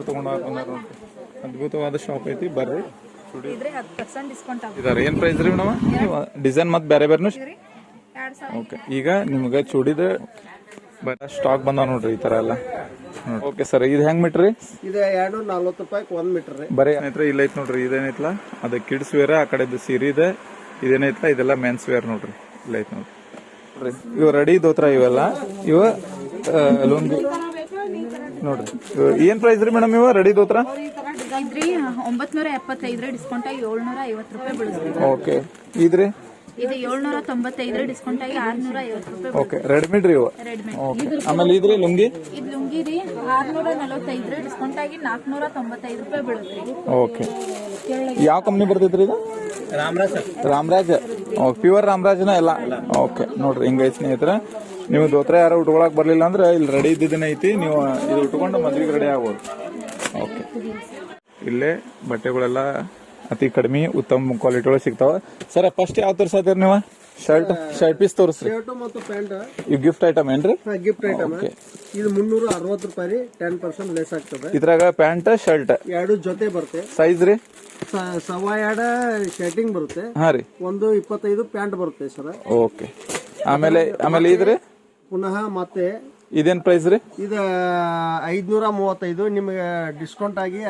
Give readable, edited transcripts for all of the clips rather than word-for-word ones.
ತಗೊಂಡು ಬಂದಾರ ನೋಡ್ರಿ. ಅದ್ಭುತವಾದ ಶಾಪ್ ಐತಿ, ಬರ್ರಿ ಇದ್ರೆ 10% ಡಿಸ್ಕೌಂಟ್ ಇದಾರೆ. ಏನ್ ಪ್ರೈಸ್ ರೀ ಮೇಡಮ್? ಡಿಸೈನ್ ಮತ್ತೆ ಬೇರೆ ಬೇರೆನು. ಓಕೆ, ಈಗ ನಿಮ್ಗೆ ಚೂಡಿದ ಸ್ಟಾಕ್ ಬಂದಾವ ನೋಡ್ರಿ ಈ ತರ ಎಲ್ಲ. ಓಕೆ ಸರ್, ಇದು ಹೆಂಗ್ ಮೀಟರ್ ರೀ? ಇದು 240 ರೂಪಾಯಿಗೆ 1 ಮೀಟರ್ ರೀ. ಬರೀ ಏನೈತ್ರ ಇಲ್ಲ ಐತ್ ನೋಡ್ರಿ. ಇದೇನೈತ್ಲ ಅದ ಕಿಡ್ಸ್ ವೇರ್, ಆ ಕಡೆ ಸೀರೆ ಇದೆ. ಇದೇನೈತ್ಲ ಇದೆಲ್ಲ ಮೆನ್ಸ್ ವೇರ್ ನೋಡ್ರಿ. ಇಲ್ಲ ಐತ್ ನೋಡ್ರಿ. ಇವ್ ರೆಡಿ ದೋತ್ರ ಇವೆಲ್ಲ. ಇವ ಲುಂಗಿ ನೋಡ್ರಿ. ಏನ್ ಪ್ರೈಸ್ ರೀ ಮೇಡಮ್ ಇವ ರೆಡಿ ದೋತ್ರ? ಇದ್ರಿ 975 ಡಿಸ್ಕೌಂಟ್ ಆಗಿ 750 ರೂಪಾಯಿ ಬೀಳುತ್ತೆ. ಓಕೆ, ಇದ್ರಿ ಇದು 795 ಡಿಸ್ಕೌಂಟ್ ಆಗಿ 650 ರೂಪಾಯಿ. ಓಕೆ, ರೆಡಿಮೇಡ್ ರೀ ಇವ. ರೆಡಿಮೇಡ್. ಓಕೆ, ಆಮೇಲೆ ಇದ್ರಿ ಲುಂಗಿ? ಇದು ಲುಂಗಿ ರೀ 645 ಡಿಸ್ಕೌಂಟ್ ಆಗಿ 495 ರೂಪಾಯಿ ಬೀಳುತ್ತೆ. ಓಕೆ, ಯಾವ ಕಂಪ್ನಿ ಬರ್ತೈತ್ರಿ ಇದು? ರಾಮರಾಜ್. ಪ್ಯೂರ್ ರಾಮರಾಜ್ನ ಎಲ್ಲ. ಓಕೆ ನೋಡ್ರಿ, ಹಿಂಗೈತಿ ಸ್ನೇಹಿತರೆ. ನೀವು ದೋತ್ರ ಯಾರು ಉಟ್ಕೊಳಕ್ ಬರ್ಲಿಲ್ಲ ಅಂದ್ರೆ ಇಲ್ಲಿ ರೆಡಿ ಇದ್ದಿದ್ದೇನೆ ಐತಿ. ನೀವು ಇದು ಉಟ್ಕೊಂಡು ಮದ್ವಿಗೆ ರೆಡಿ ಆಗ್ಬೋದು. ಓಕೆ, ಇಲ್ಲೇ ಬಟ್ಟೆಗಳೆಲ್ಲ ಅತಿ ಕಡಿಮೆ ಉತ್ತಮ ಕ್ವಾಲಿಟಿ ಒಳಗೆ ಸಿಗ್ತಾವ. ಸರ್ ಫಸ್ಟ್ ಯಾವ ತೋರ್ಸತ್ತೀರಿ ನೀವು? ಶರ್ಟ್ ಪೀಸ್ ತೋರಿಸ್ರಿ. ಶರ್ಟ್ ಮತ್ತು ಪ್ಯಾಂಟ್ ಇವ್ ಗಿಫ್ಟ್ ಐಟಮ್ ಏನ್ರಿ? Gift item. ಇದು 360 ರೂಪಾಯಿ ರೀ. 10% ಲೆಸ್ ಆಗ್ತದೆ. ಇದ್ರಾಗ ಪ್ಯಾಂಟ್ ಶರ್ಟ್ ಎರಡು ಜೊತೆ ಬರುತ್ತೆ. ಸೈಜ್ ರೀ? 2.25 ಶರ್ಟಿಂಗ್ ಬರುತ್ತೆ. ಹಾ ರೀ. 1.25 ಪ್ಯಾಂಟ್ ಬರುತ್ತೆ ಸರ್. ಓಕೆ, ಆಮೇಲೆ ಇದ್ರಿ ಪುನಃ ಮತ್ತೆ ಇದೇನ್ ಪ್ರೈಸ್ ರೀ? ಇದು 535. ನಿಮಗೆ ಡಿಸ್ಕೌಂಟ್ ಆಗಿ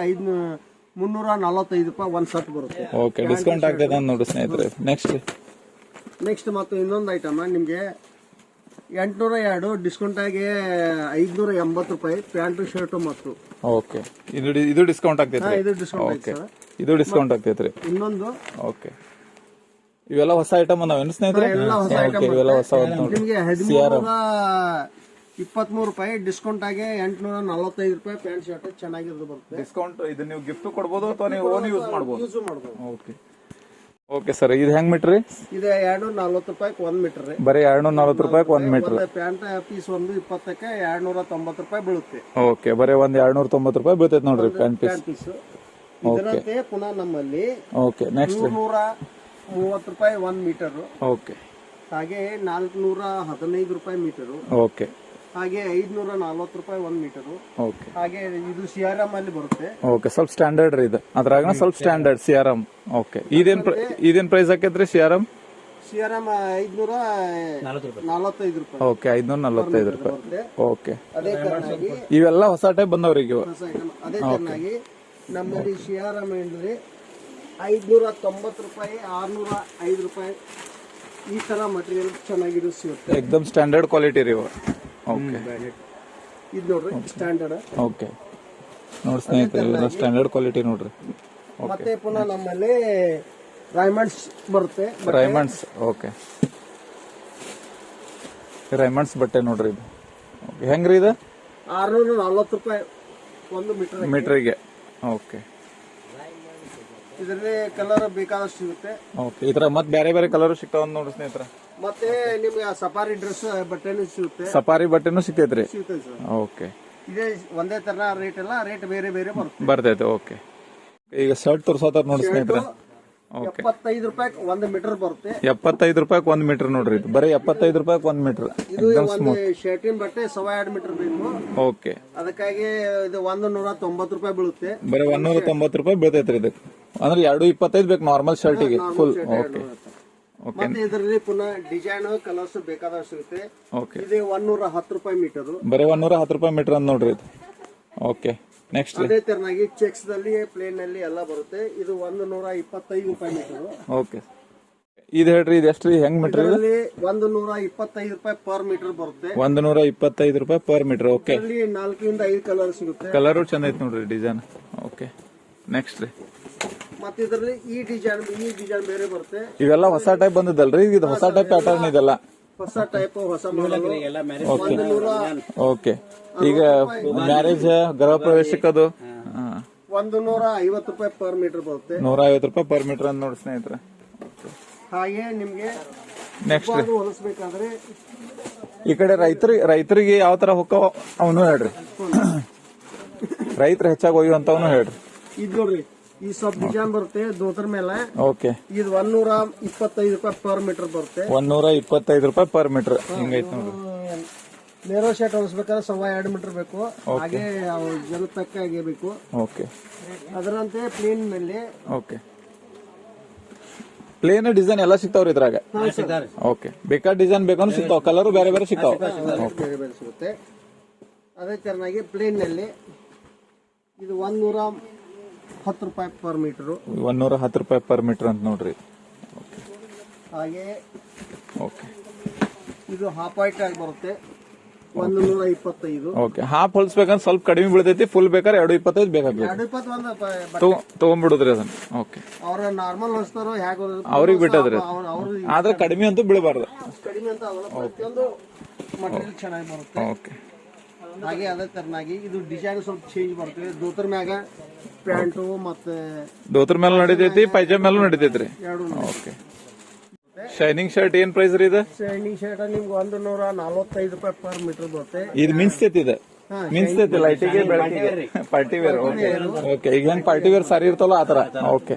345 ರೂಪಾಯಿ ಒಂದ್ ಸೆಟ್ ಬರುತ್ತೆ. ಓಕೆ, ಡಿಸ್ಕೌಂಟ್ ಆಗ್ತದೆ ನೋಡಿ ಸ್ನೇಹಿತರೆ. ನೆಕ್ಸ್ಟ್ ಮತ್ತೆ ಇನ್ನೊಂದು ಐಟಮ್ ನಿಮ್ಗೆ 802 ಡಿಸ್ಕೌಂಟ್ ಆಗಿ 580 ರೂಪಾಯಿ ಪ್ಯಾಂಟ್ ಶರ್ಟ್ ಮತ್ತು. ಓಕೆ, ಇದು ಡಿಸ್ಕೌಂಟ್ ಆಗ್ತೈತ್ರಿ. ಇದು ಡಿಸ್ಕೌಂಟ್ ಐತೆ ಸರ್. ಇದು ಡಿಸ್ಕೌಂಟ್ ಆಗ್ತೈತ್ರಿ. ಇನ್ನೊಂದು ಓಕೆ, ಇವೆಲ್ಲ ಹೊಸ ಐಟಮ್ ಅದಾವೇನು ಸ್ನೇಹಿತರೆ? ಎಲ್ಲ ಹೊಸ ಐಟಮ್. ಇವೆಲ್ಲ ಹೊಸ ನಿಮ್ಗೆ 1323 ರೂಪಾಯಿ ಡಿಸ್ಕೌಂಟ್ ಆಗಿ 845 ರೂಪಾಯಿ ಪ್ಯಾಂಟ್ ಶರ್ಟ್ ಚೆನ್ನಾಗಿರೋದು ಬರುತ್ತೆ. ಡಿಸ್ಕೌಂಟ್ ಇದು ನೀವು ಗಿಫ್ಟ್ ಕೊಡ್ಬೋದು ಅಥವಾ ನೀವು ಓನ್ ಯೂಸ್ ಮಾಡ್ಬೋದು. ಓಕೆ ಓಕೆ ಸರ್, ಇದು ಹೆಂಗ್ ಮೀಟರ್ ರೀ? ಇದು 240 ರೂಪಾಯಿ 1 ಮೀಟರ್ ರೀ. ಬರೀ 240 ರೂಪಾಯಿ 1 ಮೀಟರ್. ಪ್ಯಾಂಟ್ ಪೀಸ್ 120ಕ್ಕೆ 290 ರೂಪಾಯಿ ಬೀಳುತ್ತೆ. ಓಕೆ, ಬರೀ 290 ರೂಪಾಯಿ ಬೀಳ್ತೈತೆ ನೋಡ್ರಿ ಪ್ಯಾಂಟ್ ಪೀಸ್. ಇದರಂತೆ ಪುನಃ ನಮ್ಮಲ್ಲಿ ಓಕೆ, ನೆಕ್ಸ್ಟ್ 330 ರೂಪಾಯಿ 1 ಮೀಟರ್. ಓಕೆ, ಹಾಗೆ 415 ರೂಪಾಯಿ ಮೀಟರ್. ಓಕೆ, ಹಾಗೆ 540 ರೂಪಾಯಿ 1 ಮೀಟರ್. ಓಕೆ, ಹಾಗೆ ಇದು ಸಿಆರ್ಎಂ ಅಲ್ಲಿ ಬರುತ್ತೆ. ಓಕೆ, ಸ್ವಲ್ಪ ಸ್ಟ್ಯಾಂಡರ್ಡ್ ರೀ ಇದು. ಅದ್ರಾಗ ಸ್ವಲ್ಪ ಸ್ಟ್ಯಾಂಡರ್ಡ್ ಸಿಆರ್ಎಂ. ಓಕೆ, ಇದೇನ್ ಪ್ರೈಸ್ ಆಕೈತ್ರಿ ಸಿಆರ್ಎಂ? ಸಿಆರ್ಎಂ 545 ರೂಪಾಯಿ. ಓಕೆ, 545 ರೂಪಾಯಿ. ಓಕೆ, ಅದೇ ತರನಾಗಿ ಇವೆಲ್ಲ ಹೊಸ ಟೈಪ್ ಬಂದವ್ರಿ ಇವು. ಅದೇ ತರನಾಗಿ ನಮ್ಮಲ್ಲಿ ಸಿಆರ್ಎಂ ಅಂದ್ರೆ 590 ರೂಪಾಯಿ 605 ರೂಪಾಯಿ ಈ ತರ ಮಟೀರಿಯಲ್ ಚೆನ್ನಾಗಿರೋ ಸಿಗುತ್ತೆ. ಎಕ್ದಮ್ ಸ್ಟ್ಯಾಂಡರ್ಡ್ ಕ್ವಾಲಿಟಿ ರೀ ಇವು. ಓಕೆ, ಇದು ನೋಡ್ರಿ ಸ್ಟ್ಯಾಂಡರ್ಡ್. ಓಕೆ, ನೋಡಿ ಸ್ನೇಹಿತರೆ, ಸ್ಟ್ಯಾಂಡರ್ಡ್ ಕ್ವಾಲಿಟಿ ನೋಡ್ರಿ. ಮತ್ತೆ ಪುನಃ ನಮ್ಮಲ್ಲಿ ರೈಮಂಡ್ಸ್ ಬರುತ್ತೆ. ರೈಮಂಡ್ಸ್. ಓಕೆ, ರೈಮಂಡ್ಸ್ ಬಟ್ಟೆ ನೋಡ್ರಿ ಇದು. ಹೆಂಗ್ರಿ ಇದು? 640 ರೂಪಾಯಿ 1 ಮೀಟರ್ಗೆ. ಓಕೆ, ಇದರಲ್ಲಿ ಕಲರ್ ಬೇಕಾದಷ್ಟು ಸಿಗುತ್ತೆ. ಓಕೆ, ಈ ತರ ಮತ್ತೆ ಬೇರೆ ಬೇರೆ ಕಲರ್ ಸಿಗ್ತಾವ ನೋಡ್ರಿ ಸ್ನೇಹಿತರೆ. ಮತ್ತೆ ನಿಮ್ಗೆ ಸಫಾರಿ ಡ್ರೆಸ್ ಬಟ್ಟೆನೂ ಸಿಗುತ್ತೆ. ಸಫಾರಿ ಬಟ್ಟೆನೂ ಸಿಗ್ತೈತ್ರಿ. ಸಿಗುತ್ತೆ ಸರ್. ಓಕೆ, ಇದೇ ಒಂದೇ ತರ ರೇಟ್ ಎಲ್ಲ ರೇಟ್ ಬೇರೆ ಬೇರೆ ಬರ್ತೈತೆ. ಓಕೆ, ಈಗ ಶರ್ಟ್ ತೋರ್ಸತ್ತಾರ ನೋಡಿ ಸ್ನೇಹಿತರೆ. 75 ರೂಪಾಯಿ 1 ಮೀಟರ್ ಬರುತ್ತೆ. 75 ರೂಪಾಯಿ 1 ಮೀಟರ್ ನೋಡ್ರಿ ಇದು. ಬರೀ 75 ರೂಪಾಯಿ 1 ಮೀಟರ್. ಇದು ಒಂದು ಶರ್ಟಿನ ಬಟ್ಟೆ 2.5 ಮೀಟರ್ ಬೇಕು. ಓಕೆ, ಅದಕ್ಕಾಗಿ ಇದು 190 ರೂಪಾಯಿ ಬೀಳುತ್ತೆ. ಬರೀ 190 ರೂಪಾಯಿ ಬೀಳ್ತೈತ್ರಿ ಇದಕ್ಕೆ. ಅಂದ್ರೆ 225 ಬೇಕು ನಾರ್ಮಲ್ ಶರ್ಟಿಗೆ ಫುಲ್. ಓಕೆ, ಓಕೆ, ಮತ್ತೆ ಇದರಲ್ಲಿ ಪುನಃ ಡಿಸೈನ್ ಕಲರ್ಸ್ ಬೇಕಾದಷ್ಟು ಸಿಗುತ್ತೆ. ಓಕೆ, ಇದು 110 ರೂಪಾಯಿ ಮೀಟರ್. ಬರೀ 110 ರೂಪಾಯಿ ಮೀಟರ್ ಅಂತ ನೋಡ್ರಿ ಇದು. ಓಕೆ, ನೆಕ್ಸ್ಟ್ ಅದೇ ತರನಾಗಿ ಚೆಕ್ಸ್ ದಲ್ಲಿ ಪ್ಲೇನ್ ನಲ್ಲಿ ಎಲ್ಲ ಬರುತ್ತೆ. ಇದು 125 ರೂಪಾಯಿ ಮೀಟರ್. ಓಕೆ, ಇದು ಹೇಳ್ರಿ, ಇದು ಎಷ್ಟು ಹೆಂಗ್ ಮೀಟರ್? ಇದರಲ್ಲಿ 125 ರೂಪಾಯಿ ಪರ್ ಮೀಟರ್ ಬರುತ್ತೆ. 125 ರೂಪಾಯಿ ಪರ್ ಮೀಟರ್. ಓಕೆ, ಇದರಲ್ಲಿ 4 ಇಂದ 5 ಕಲರ್ ಸಿಗುತ್ತೆ. ಕಲರು ಚಂದ ಐತಿ ನೋಡ್ರಿ ಡಿಸೈನ್. ಓಕೆ, ನೆಕ್ಸ್ಟ್ ರೀ. ಮತ್ತೆ ಇದರಲ್ಲಿ ಈ ಡಿಸೈನ್ ಬೇರೆ ಬರುತ್ತೆ. ಇವೆಲ್ಲ ಹೊಸ ಟೈಪ್ ಬಂದಿದ್ದಲ್ರಿ? ಇದು ಹೊಸ ಟೈಪ್ ಪ್ಯಾಟರ್ನ್ ಇದೆಲ್ಲ. ಹೊಸ ಟೈಪ್ ಹೊಸ ಓಕೆ, ಈಗ ಮ್ಯಾರೇಜ್ ಗೃಹ ಪ್ರವೇಶಕ್ಕದು 150 ರೂಪಾಯಿ ಪರ್ ಮೀಟರ್ ಬರುತ್ತೆ. 150 ರೂಪಾಯಿ ಪರ್ ಮೀಟರ್ ಅಂತ ನೋಡಿ ಸ್ನೇಹಿತರೆ. ಹಾಗೆ ನಿಮ್ಗೆ ನೆಕ್ಸ್ಟ್ ಹೊಲಿಸಬೇಕಾದ್ರೆ ಈ ಕಡೆ ರೈತರಿಗೆ ಯಾವ ತರ ಹೊಕ್ಕವ ಅವನು ಹೇಳ್ರಿ. ರೈತರು ಹೆಚ್ಚಾಗಿ ಒಯ್ಯುವಂತವನು ಹೇಳ್ರಿ. ಇದು ನೋಡ್ರಿ, ಈ ಸ್ವಲ್ಪ ಡಿಸೈನ್ ಬರುತ್ತೆ ದೋತರ ಮೇಲೆ. ಓಕೆ, ಇದು 125 ರೂಪಾಯಿ ಪರ್ ಮೀಟರ್ ಬರುತ್ತೆ. 125 ರೂಪಾಯಿ ಪರ್ ಮೀಟರ್ ಹಿಂಗೈತಿ ನೋಡ್ರಿ. ನೇರೋ ಶರ್ಟ್ ಹೊಲಿಸ್ಬೇಕಾದ್ರೆ 2.5 ಮೀಟರ್ ಬೇಕು. ಹಾಗೆ ಜನ ತಕ್ಕಾಗೆ ಬೇಕು. ಓಕೆ ಅದರಂತೆ ಪ್ಲೇನ್ ಮೇಲೆ ಓಕೆ ಪ್ಲೇನ್ ಡಿಸೈನ್ ಎಲ್ಲ ಸಿಗ್ತಾವ್ರಿ ಇದ್ರಾಗ. ಓಕೆ ಬೇಕಾದ ಡಿಸೈನ್ ಬೇಕಂದ್ರೆ ಸಿಗ್ತಾವ, ಕಲರ್ ಬೇರೆ ಬೇರೆ ಸಿಗ್ತಾವ. ಬೇರೆ ಬೇರೆ ಸಿಗುತ್ತೆ. ಅದೇ ತರನಾಗಿ ಪ್ಲೇನ್ ನಲ್ಲಿ ಇದು 110 ರೂಪಾಯಿ ಪರ್ ಮೀಟರ್. 110 ರೂಪಾಯಿ ಪರ್ ಮೀಟರ್ ಅಂತ ನೋಡ್ರಿ. ಹಾಗೆ ಓಕೆ ಇದು ಹಾಫ್ ವೈಟ್ ಆಗಿ ಬರುತ್ತೆ 125. ಓಕೆ ಹಾಫ್ ಹೊಲ್ಸ್ಬೇಕಂದ್ರೆ ಸ್ವಲ್ಪ ಕಡಿಮೆ ಬೀಳ್ತೈತಿ, ಫುಲ್ ಬೇಕಾದ್ರೆ 225 ಬೇಕಾಗ್ತೈತಿ. 221 ತಗೊಂಡ್ಬಿಡುದ್ರಿ ಅದನ್ನ. ಓಕೆ ಅವ್ರ ನಾರ್ಮಲ್ ಹೊಲಿಸ್ತಾರೋ ಹೇಗೆ ಅವ್ರಿಗೆ ಬಿಟ್ಟದ್ರಿ, ಆದ್ರೆ ಕಡಿಮೆ ಅಂತೂ ಬೀಳಬಾರ್ದು. ಕಡಿಮೆ ಅಂತ ಅವಲ್ಲ, ಪ್ರತಿಯೊಂದು ಮಟೀರಿಯಲ್ ಚೆನ್ನಾಗಿ ಬರುತ್ತೆ. ಓಕೆ ಹಾಗೆ ಅದೇ ತರನಾಗಿ ಇದು ಡಿಸೈನ್ ಸ್ವಲ್ಪ ಚೇಂಜ್ ಬರ್ತದೆ. ದೋತರ ಮ್ಯಾಗ ಪ್ಯಾಂಟು ಮತ್ತೆ ದೋತ್ರ ಮೇಲೆ ನಡಿತೈತಿ, ಪೈಜಾಮ್ ಮೇಲೂ ನಡಿತೈತ್ರಿ. ಎರಡು. ಓಕೆ ಶೈನಿಂಗ್ ಶರ್ಟ್ ಏನ್ ಪ್ರೈಸ್ ರೀ ಇದು? ಶೈನಿಂಗ್ ಶರ್ಟ್ ನಿಮ್ಗೆ 145 ರೂಪಾಯಿ ಪರ್ ಮೀಟರ್ ಬರುತ್ತೆ. ಇದು ಮಿನ್ಸ್ತೈತಿ, ಇದು ಮಿನ್ಸ್ತೈತಿ ಲೈಟಿಗೆ ಬೆಳಕಿಗೆ. Party wear. ಓಕೆ ಓಕೆ ಈಗ ಹೆಂಗ್ ಪಾರ್ಟಿ ವೇರ್ ಸಾರಿ ಇರ್ತಲ್ಲ ಆತರ. ಓಕೆ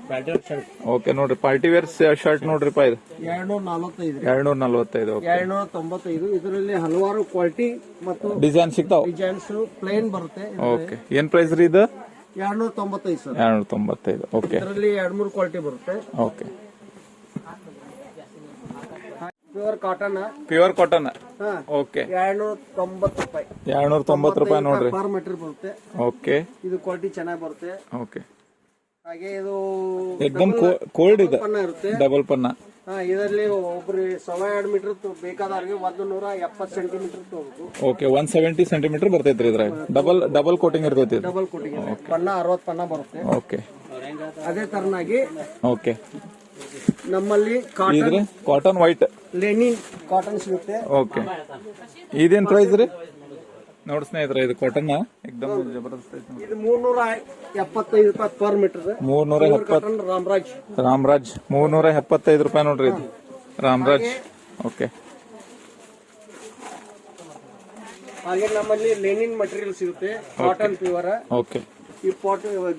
ಓಕೆ ನೋಡ್ರಿ ಪಾರ್ಟಿ ವೇರ್ ಶರ್ಟ್ ನೋಡ್ರಿಪ್ಪ, ಇದು 245. 245. ಓಕೆ 295. ಇದರಲ್ಲಿ ಹಲವಾರು ಕ್ವಾಲಿಟಿ ಮತ್ತು ಡಿಸೈನ್ ಸಿಗ್ತಾವ. ಡಿಸೈನ್ಸ್ ಪ್ಲೇನ್ ಬರುತ್ತೆ. ಓಕೆ ಏನ್ ಪ್ರೈಸ್ ರೀ ಇದು? 295 ಸರ್. 295. ಓಕೆ ಇದರಲ್ಲಿ 2-3 ಕ್ವಾಲಿಟಿ ಬರುತ್ತೆ. Okay pure cotton. Pure cotton. Okay 290 ರೂಪಾಯಿ. 290 ರೂಪಾಯಿ ನೋಡ್ರಿ ಪರ್ ಮೀಟರ್ ಬರುತ್ತೆ. ಓಕೆ ಇದು ಕ್ವಾಲಿಟಿ ಚೆನ್ನಾಗಿ ಬರುತ್ತೆ. ಓಕೆ ಹಾಗೆ ಇದು ಎಕ್ದಮ್ ಕೋಲ್ಡ್ ಇದೆ, ಪನ್ನ ಇರುತ್ತೆ. ಡಬಲ್ ಪನ್ನ. ಇದರಲ್ಲಿ ಒಬ್ರು 2.5 ಮೀಟರ್ ಬೇಕಾದವ್ರಿಗೆ 170 ಸೆಂಟಿಮೀಟರ್ ತಗೋಬೇಕು. ಓಕೆ 170 ಸೆಂಟಿಮೀಟರ್ ಬರ್ತೈತ್ರಿ ಇದ್ರಾಗ. ಡಬಲ್ ಕೋಟಿಂಗ್ ಇರ್ತೈತಿ. ಡಬಲ್ ಕೋಟಿಂಗ್ ಪನ್ನ 60 ಪನ್ನ ಬರುತ್ತೆ. ಓಕೆ ಅದೇ ತರನಾಗಿ ಓಕೆ ನಮ್ಮಲ್ಲಿ cotton cotton white Lenin cotton ಸಿಗುತ್ತೆ. ಓಕೆ ಇದೇನ್ ಪ್ರೈಸ್ ರೀ? ನೋಡಿ ಸ್ನೇಹಿತರೆ ಇದು ಕಾಟನ್ ಎಕ್ದಮ್ ಜಬರ್ದಸ್ತ್ ಐತಿ. ಇದು 375 ರೂಪಾಯಿ ಪರ್ ಮೀಟರ್. 370. ರಾಮರಾಜ್ 375 ರೂಪಾಯಿ ನೋಡ್ರಿ ಇದು ರಾಮರಾಜ್. ಓಕೆ ಹಾಗೆ ನಮ್ಮಲ್ಲಿ ಲೆನಿನ್ ಮಟೀರಿಯಲ್ ಸಿಗುತ್ತೆ, ಕಾಟನ್ ಪ್ಯೂರ್. ಓಕೆ ಈ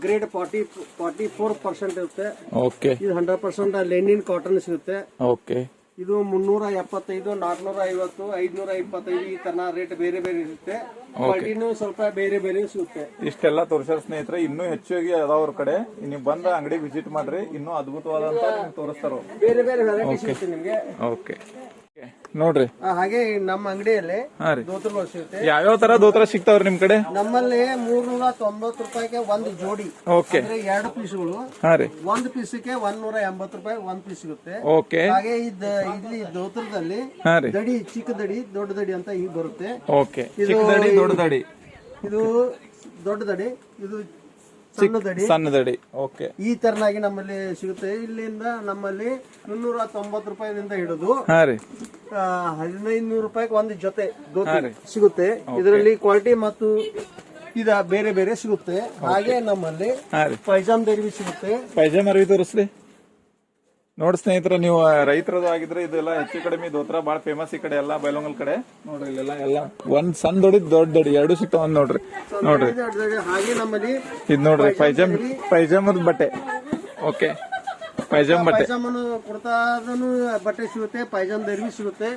ಗ್ರೇಡ್ 44% ಇರುತ್ತೆ. ಓಕೆ ಇದು 100% ಲೆನಿನ್ ಕಾಟನ್ ಸಿಗುತ್ತೆ. ಓಕೆ ಇದು 375, 450, 525 ಈ ತರ ರೇಟ್ ಬೇರೆ ಬೇರೆ ಇರುತ್ತೆ. ಕ್ವಾಲಿಟಿನೂ ಸ್ವಲ್ಪ ಬೇರೆ ಬೇರೆ ಸಿಗುತ್ತೆ. ಇಷ್ಟೆಲ್ಲ ತೋರಿಸ್ಯಾರ ಸ್ನೇಹಿತರೆ, ಇನ್ನೂ ಹೆಚ್ಚಾಗಿ ಅದಾವ್ರ ಕಡೆ. ನೀವು ಬಂದ ಅಂಗಡಿಗೆ ವಿಸಿಟ್ ಮಾಡ್ರಿ, ಇನ್ನೂ ಅದ್ಭುತವಾದಂತ ತೋರಿಸ್ತಾರ. ಬೇರೆ ಬೇರೆ ವೆರೈಟಿ ಸಿಗುತ್ತೆ ನಿಮ್ಗೆ. ಓಕೆ ನೋಡ್ರಿ ಹಾಗೆ ನಮ್ಮ ಅಂಗಡಿಯಲ್ಲಿ ಹಾ ರೀ ದೋತ್ರಗಳು ಸಿಗುತ್ತೆ. ಯಾವ್ಯಾವ ತರ ದೋತ್ರ ಸಿಗ್ತಾವ್ರಿ ನಿಮ್ ಕಡೆ? ನಮ್ಮಲ್ಲಿ 390 ರೂಪಾಯಿಗೆ ಒಂದು ಜೋಡಿ. ಓಕೆ 2 ಪೀಸ್ಗಳು. ಹಾ ರೀ ಒಂದು ಪೀಸ್ಗೆ 180 ರೂಪಾಯಿ ಒಂದು ಪೀಸ್ ಸಿಗುತ್ತೆ. ಓಕೆ ಹಾಗೆ ಇಲ್ಲಿ ದೋತ್ರದಲ್ಲಿ ಹಾ ರೀ ದಡಿ, ಚಿಕ್ಕ ದಡಿ, ದೊಡ್ಡ ದಡಿ ಅಂತ ಈಗ ಬರುತ್ತೆ. ಓಕೆ ಚಿಕ್ಕ ದಡಿ, ದೊಡ್ಡ ದಡಿ. ಇದು ದೊಡ್ಡ ದಡಿ, ಇದು ಸಣ್ಣ ದಡಿ. ಸಣ್ಣ ದಡಿ. ಓಕೆ ಈ ತರನಾಗಿ ನಮ್ಮಲ್ಲಿ ಸಿಗುತ್ತೆ. ಇಲ್ಲಿಂದ ನಮ್ಮಲ್ಲಿ 390 ರೂಪಾಯಿದಿಂದ ಹಿಡಿದು ಹಾ ರೀ 1500 ರೂಪಾಯಿಗೆ ಒಂದು ಜೊತೆ ಧೋತಿ ಸಿಗುತ್ತೆ. ಇದರಲ್ಲಿ ಕ್ವಾಲಿಟಿ ಮತ್ತು ಇದ ಬೇರೆ ಬೇರೆ ಸಿಗುತ್ತೆ. ಹಾಗೆ ನಮ್ಮಲ್ಲಿ ಪೈಜಾಮ್ ದಡಿ ಸಿಗುತ್ತೆ. ಪೈಜಾಮ್ ಅರ್ವಿ ತೋರಿಸ್ರಿ ನೋಡಿ ಸ್ನೇಹಿತರೆ. ನೀವು ರೈತರದು ಆಗಿದ್ರೆ ಇದೆಲ್ಲ ಹೆಚ್ಚು ಕಡಿಮೆ ದೋತ್ರ ಬಾಳ ಫೇಮಸ್ ಈ ಕಡೆ ಎಲ್ಲ ಬೈಲೊಂಗಲ್ ಕಡೆ. ನೋಡ್ರಿ ಇಲ್ಲೆಲ್ಲ ಎಲ್ಲ ಒಂದ್ ಸಣ್ಣ ದೊಡ್ಡ ದೊಡ್ಡ ದಡಿ ಎರಡು ಸಿಗ್ತಾವ ನೋಡ್ರಿ. ನೋಡ್ರಿ ಹಾಗೆ ನಮ್ಮಲ್ಲಿ ಇದ್ ನೋಡ್ರಿ ಪೈಜಾಮದ ಬಟ್ಟೆ. ಓಕೆ ಪೈಜಾಮ್ ಬಟ್ಟೆ, ಪೈಜಾಮನು ಕುರ್ತಾದನು ಬಟ್ಟೆ ಸಿಗುತ್ತೆ, ಪೈಜಾಮ್ ದರ್ವಿ ಸಿಗುತ್ತೆ.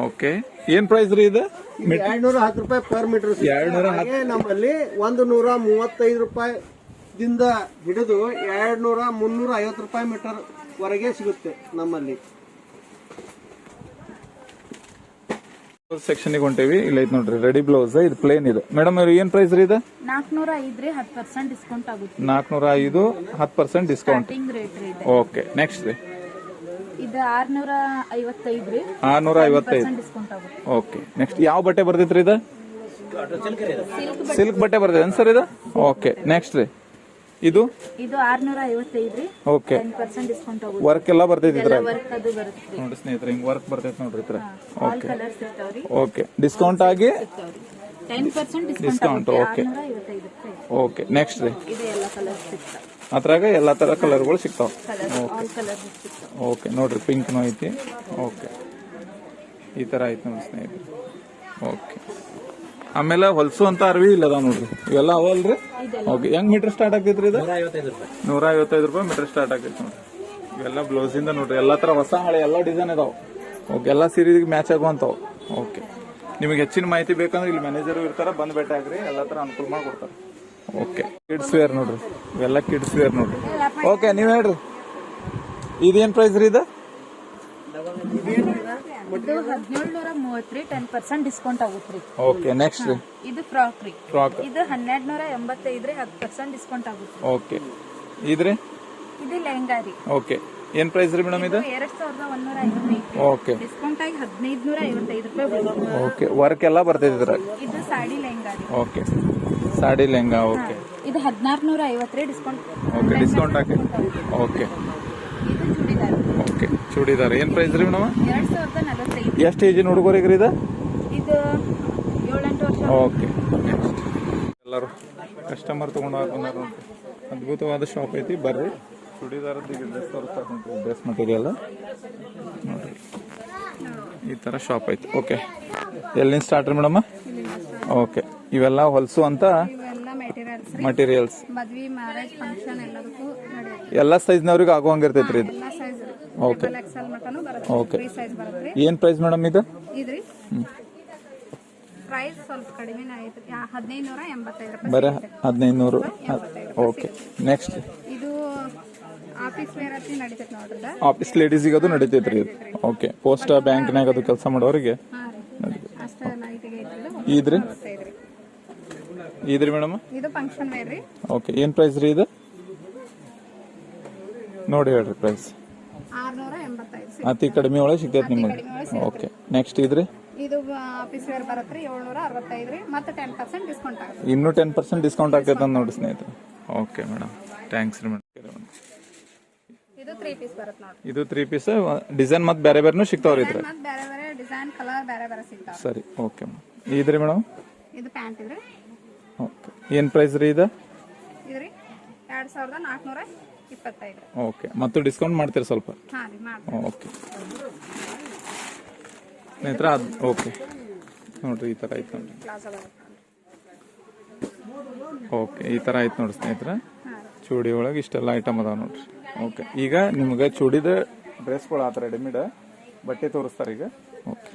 ಓಕೆ ಏನ್ ಪ್ರೈಸ್ ರೀ ಇದು? 210 ರೂಪಾಯಿ ಪರ್ ಮೀಟರ್. 210. ನಮ್ಮಲ್ಲಿ 135 ರೂಪಾಯಿದಿಂದ ಹಿಡಿದು 350 ರೂಪಾಯಿ ಮೀಟರ್ ವರೆಗೆ ಸಿಗುತ್ತೆ ನಮ್ಮಲ್ಲಿ. ಸೆಕ್ಷನ್ ಹೊಂಟೇವಿ. ಇಲ್ಲ ಐತ್ ನೋಡ್ರಿ ರೆಡಿ ಬ್ಲೌಸ್. ಇದು ಪ್ಲೇನ್ ಇದೆ ಮೇಡಮ್. ಏನ್ ಪ್ರೈಸ್ ರೀ ಇದು? 405 ರೀ, 10% ಡಿಸ್ಕೌಂಟ್ ಆಗುತ್ತೆ. 405 10% ಡಿಸ್ಕೌಂಟ್. ರೇಟ್ ರೀ. ಓಕೆ ನೆಕ್ಸ್ಟ್ ರೀ ಇದು 655 ರೀ, 655 ಡಿಸ್ಕೌಂಟ್ ಆಗುತ್ತೆ. ಓಕೆ ನೆಕ್ಸ್ಟ್ ಯಾವ ಬಟ್ಟೆ ಬರ್ತೈತ್ರಿ ಇದು? ಸಿಲ್ಕ್ ಬಟ್ಟೆ ಬರ್ತೈತೆ ಸರ್ ಇದು? ಓಕೆ ನೆಕ್ಸ್ಟ್ ರೀ ಇದು 655 ರೀ. ಓಕೆ 10% ಡಿಸ್ಕೌಂಟ್ ಆಗುತ್ತೆ. ವರ್ಕ್ ಎಲ್ಲ ಬರ್ತೈತಿ ಇದ್ರಾಗ. ವರ್ಕ್ ಅದು ಬರುತ್ತೆ ನೋಡಿ ಸ್ನೇಹಿತರೆ ಹಿಂಗ್ ವರ್ಕ್ ಬರ್ತೈತಿ ನೋಡ್ರಿ ಇದ್ರ. ಆಲ್ ಕಲರ್ಸ್ ಸಿಗ್ತಾವ್ರಿ. ಓಕೆ ಡಿಸ್ಕೌಂಟ್ ಆಗಿ 10% ಡಿಸ್ಕೌಂಟ್. ಓಕೆ 655 ರೂಪಾಯಿ. ಓಕೆ ನೆಕ್ಸ್ಟ್ ರೀ ಇದು ಎಲ್ಲ ಕಲರ್ಸ್ ಸಿಗ್ತಾವ. ಅದ್ರಾಗ ಎಲ್ಲಾ ತರ ಕಲರ್ಗಳು ಸಿಗ್ತಾವ. ಆಲ್ ಕಲರ್ಸ್ ಸಿಗ್ತಾವ. ಓಕೆ ನೋಡ್ರಿ ಪಿಂಕ್ನು ಐತಿ. ಓಕೆ ಈ ತರ ಐತಿ ನೋಡಿ ಸ್ನೇಹಿತರೆ. ಓಕೆ ಆಮೇಲೆ ಹೊಲ್ಸುವಂತ ಅರ್ವಿ ಇಲ್ಲದ ನೋಡ್ರಿ ಇವೆಲ್ಲ ಅವಲ್ರಿ. ಓಕೆ ಹೆಂಗ್ ಮೀಟರ್ ಸ್ಟಾರ್ಟ್ ಆಗ್ತೈತ್ರಿ ಇದು? 155 ರೂಪಾಯಿ ಮೀಟರ್ ಸ್ಟಾರ್ಟ್ ಆಗೈತಿ ನೋಡ್ರಿ. ಇವೆಲ್ಲ ಬ್ಲೌಸ್ ಇಂದ ನೋಡ್ರಿ ಎಲ್ಲಾ ತರ ಹೊಸ ಹಳೆ ಎಲ್ಲಾ ಡಿಸೈನ್ ಇದಾವ. ಓಕೆ ಎಲ್ಲಾ ಸೀರೆಗೆ ಮ್ಯಾಚ್ ಆಗುವಂತಾವ. ಓಕೆ ನಿಮಗೆ ಹೆಚ್ಚಿನ ಮಾಹಿತಿ ಬೇಕಂದ್ರೆ ಇಲ್ಲಿ ಮ್ಯಾನೇಜರ್ ಇರ್ತಾರ, ಬಂದ್ ಭೇಟಿ ಆಗ್ರಿ, ಎಲ್ಲ ತರ ಅನುಕೂಲ ಮಾಡಿ ಕೊಡ್ತಾರೆ. ಓಕೆ, ಕಿಡ್ಸ್ ವೇರ್ ನೋಡ್ರಿ, ಇವೆಲ್ಲ ಕಿಡ್ಸ್ ವೇರ್ ನೋಡ್ರಿ. ಓಕೆ, ನೀವ್ ಹೇಳ್ರಿ ಇದೇನ್ ಪ್ರೈಸ್ ರೀ ಇದು? ಇದು 1730 10% ಡಿಸ್ಕೌಂಟ್ ಆಗುತ್ತೆ. ಓಕೆ, ನೆಕ್ಸ್ಟ್ ರೀ ಇದು ಫ್ರಾಕ್ ರೀ. ಫ್ರಾಕ್. ಇದು 1285 10% ಡಿಸ್ಕೌಂಟ್ ಆಗುತ್ತೆ. ಓಕೆ, ಇದ್ರಿ ಇದು ಲೆಹಂಗಾ ರೀ. ಓಕೆ, ಏನ್ ಪ್ರೈಸ್ ರೀ ಮೇಡಮ್ ಇದು? 2150. ಓಕೆ, ಡಿಸ್ಕೌಂಟ್ ಆಗಿ 1555 ರೂಪಾಯಿ ಬರುತ್ತೆ. ಓಕೆ, ವರ್ಕ್ ಎಲ್ಲ ಬರ್ತೈತಿ ಇದ್ರಾಗ. ಇದು ಸಾಡಿ ಲೆಹಂಗಾ ರೀ. ಓಕೆ, ಸಾಡಿ ಲೆಹಂಗಾ. ಓಕೆ, ಇದು 1650 ರೀ ಡಿಸ್ಕೌಂಟ್. ಓಕೆ, ಡಿಸ್ಕೌಂಟ್ ಹಾಕಿ. ಓಕೆ, ಇದು ಚೂಡಿದಾರ್. ಓಕೆ, ಚೂಡಿದಾರ್ ಏನ್ ಪ್ರೈಸ್ ರೀ ಮೇಡಮ್? 2045. ಎಷ್ಟು ಏಜಿನ ಹುಡುಗರಿಗೆ ಇದು? ಇದು 7-8 ವರ್ಷ. ಓಕೆ, ನೆಕ್ಸ್ಟ್ ಎಲ್ಲರೂ ಕಸ್ಟಮರ್ ತಗೊಂಡು ಬಂದಾರ ನೋಡ್ರಿ. ಅದ್ಭುತವಾದ ಶಾಪ್ ಐತಿ, ಬರ್ರಿ. ಚೂಡಿದಾರದ್ದು ಡ್ರೆಸ್ ತೋರಿಸ್ತಾ ಉಂಟು, ಡ್ರೆಸ್ ಮಟೀರಿಯಲ್ ನೋಡ್ರಿ, ಈ ತರ ಶಾಪ್ ಐತಿ. ಓಕೆ, ಎಲ್ಲಿಂದ ಸ್ಟಾರ್ಟ್ ರೀ ಮೇಡಮ್? ಓಕೆ, ಇವೆಲ್ಲ ಹೊಲಸು ಅಂತ ಇವೆಲ್ಲ ಮೆಟೀರಿಯಲ್ಸ್, ಮಟೀರಿಯಲ್ಸ್, ಮದ್ವಿ ಮ್ಯಾರೇಜ್ ಫಂಕ್ಷನ್ ಎಲ್ಲದಕ್ಕೂ ನಡೆಯುತ್ತೆ. ಎಲ್ಲ ಸೈಜ್ನವ್ರಿಗೆ ಆಗುವಂಗಿರ್ತೈತ್ರಿ ಇದು? ಎಲ್ಲ ಸೈಜ್ ಓಕೆ, ಎಕ್ಸೆಲ್ ಮಟನು ಬರುತ್ತೆ. ಓಕೆ. ಫ್ರೀ ಸೈಜ್ ಬರುತ್ತೆ. ಏನ್ ಪ್ರೈಸ್ ಮೇಡಮ್ ಇದು? ಇದ್ರಿ ಪ್ರೈಸ್ ಸ್ವಲ್ಪ ಕಡಿಮೆನೇ ಐತ್ರಿ, 1585 ರೂಪಾಯಿ. ಬರೀ 1500. ಓಕೆ, ನೆಕ್ಸ್ಟ್ ಇದು ಆಫೀಸ್ ವೇರ್ ಅಂತ ನಡೀತೈತೆ ನೋಡ್ರಿ. ಆಫೀಸ್ ಲೇಡೀಸಿಗೆ ಅದು ನಡೀತೈತ್ರಿ ಇದು. ಓಕೆ, ಪೋಸ್ಟ್ ಬ್ಯಾಂಕ್ನಾಗ ಅದು ಕೆಲಸ ಮಾಡೋರಿಗೆ ಅಷ್ಟೇ ನೈಟಿಗೆ ಐತ್ರಿ. ಇದ್ರಿ ಇದ್ರಿ ಮೇಡಮ್? ಇದು ಫಂಕ್ಷನ್ ವೇರ್ ರೀ. ಓಕೆ, ಏನ್ ಪ್ರೈಸ್ ರೀ ಇದು? ನೋಡಿ ಹೇಳ್ರಿ ಪ್ರೈಸ್. 685. ಅತಿ ಕಡಿಮೆ ಒಳಗೆ ಸಿಗ್ತೈತಿ ನಿಮಗೆ. ಓಕೆ, ನೆಕ್ಸ್ಟ್ ಇದ್ರಿ? ಇದು ಆಫೀಸ್ ವೇರ್ ಬರುತ್ತೆ 765 ರೀ, ಮತ್ತೆ 10% ಡಿಸ್ಕೌಂಟ್ ಆಗುತ್ತೆ. ಇನ್ನೂ 10% ಡಿಸ್ಕೌಂಟ್ ಆಗ್ತೈತೆ ಅಂತ ನೋಡಿ ಸ್ನೇಹಿತರೆ. ಓಕೆ ಮೇಡಮ್, ಥ್ಯಾಂಕ್ಸ್ ರೀ ಮೇಡಮ್. ಇದು 3 ಪೀಸ್ ಬರುತ್ತೆ ನೋಡಿ. ಇದು 3 ಪೀಸ್ ಡಿಸೈನ್ ಮತ್ತೆ ಬೇರೆ ಬೇರೆನೂ ಸಿಗ್ತಾವ್ರಿ ಇದ್ರೆ? ಮತ್ತೆ ಬೇರೆ ಬೇರೆ ಡಿಸೈನ್ ಕಲರ್ ಬೇರೆ ಬೇರೆ ಸಿಗ್ತಾವ. ಸರಿ, ಓಕೆ ಮೇಡಮ್. ಇದ್ರಿ ಮೇಡಮ್? ಇದು ಪ್ಯಾಂಟ್ ಇದ್ರಿ. ಓಕೆ, ಏನ್ ಪ್ರೈಸ್ ರೀ ಇದು? ಇದ್ರಿ 2425. ಓಕೆ, ಮತ್ತು ಡಿಸ್ಕೌಂಟ್ ಮಾಡ್ತೀರಿ ಸ್ವಲ್ಪ? ಹಾ ರೀ, ಮಾಡ್ತೀವಿ. ಓಕೆ ಸ್ನೇಹಿತರ, ಅದು ಓಕೆ ನೋಡ್ರಿ, ಈ ತರ ಐತೆ ನೋಡ್ರಿ. ಪ್ಲಾಜಾ ಬರುತ್ತೆ. ಓಕೆ, ಈ ತರ ಐತೆ ನೋಡಿ ಸ್ನೇಹಿತರ. ಹಾ ರೀ. ಚೂಡಿ ಒಳಗೆ ಇಷ್ಟೆಲ್ಲ ಐಟಮ್ ಅದಾವ ನೋಡ್ರಿ. ಓಕೆ, ಈಗ ನಿಮ್ಗೆ ಚೂಡಿದ ಡ್ರೆಸ್ಗಳು ಆತರ ರೆಡಿಮೇಡ್ ಬಟ್ಟೆ ತೋರಿಸ್ತಾರೆ ಈಗ. ಓಕೆ.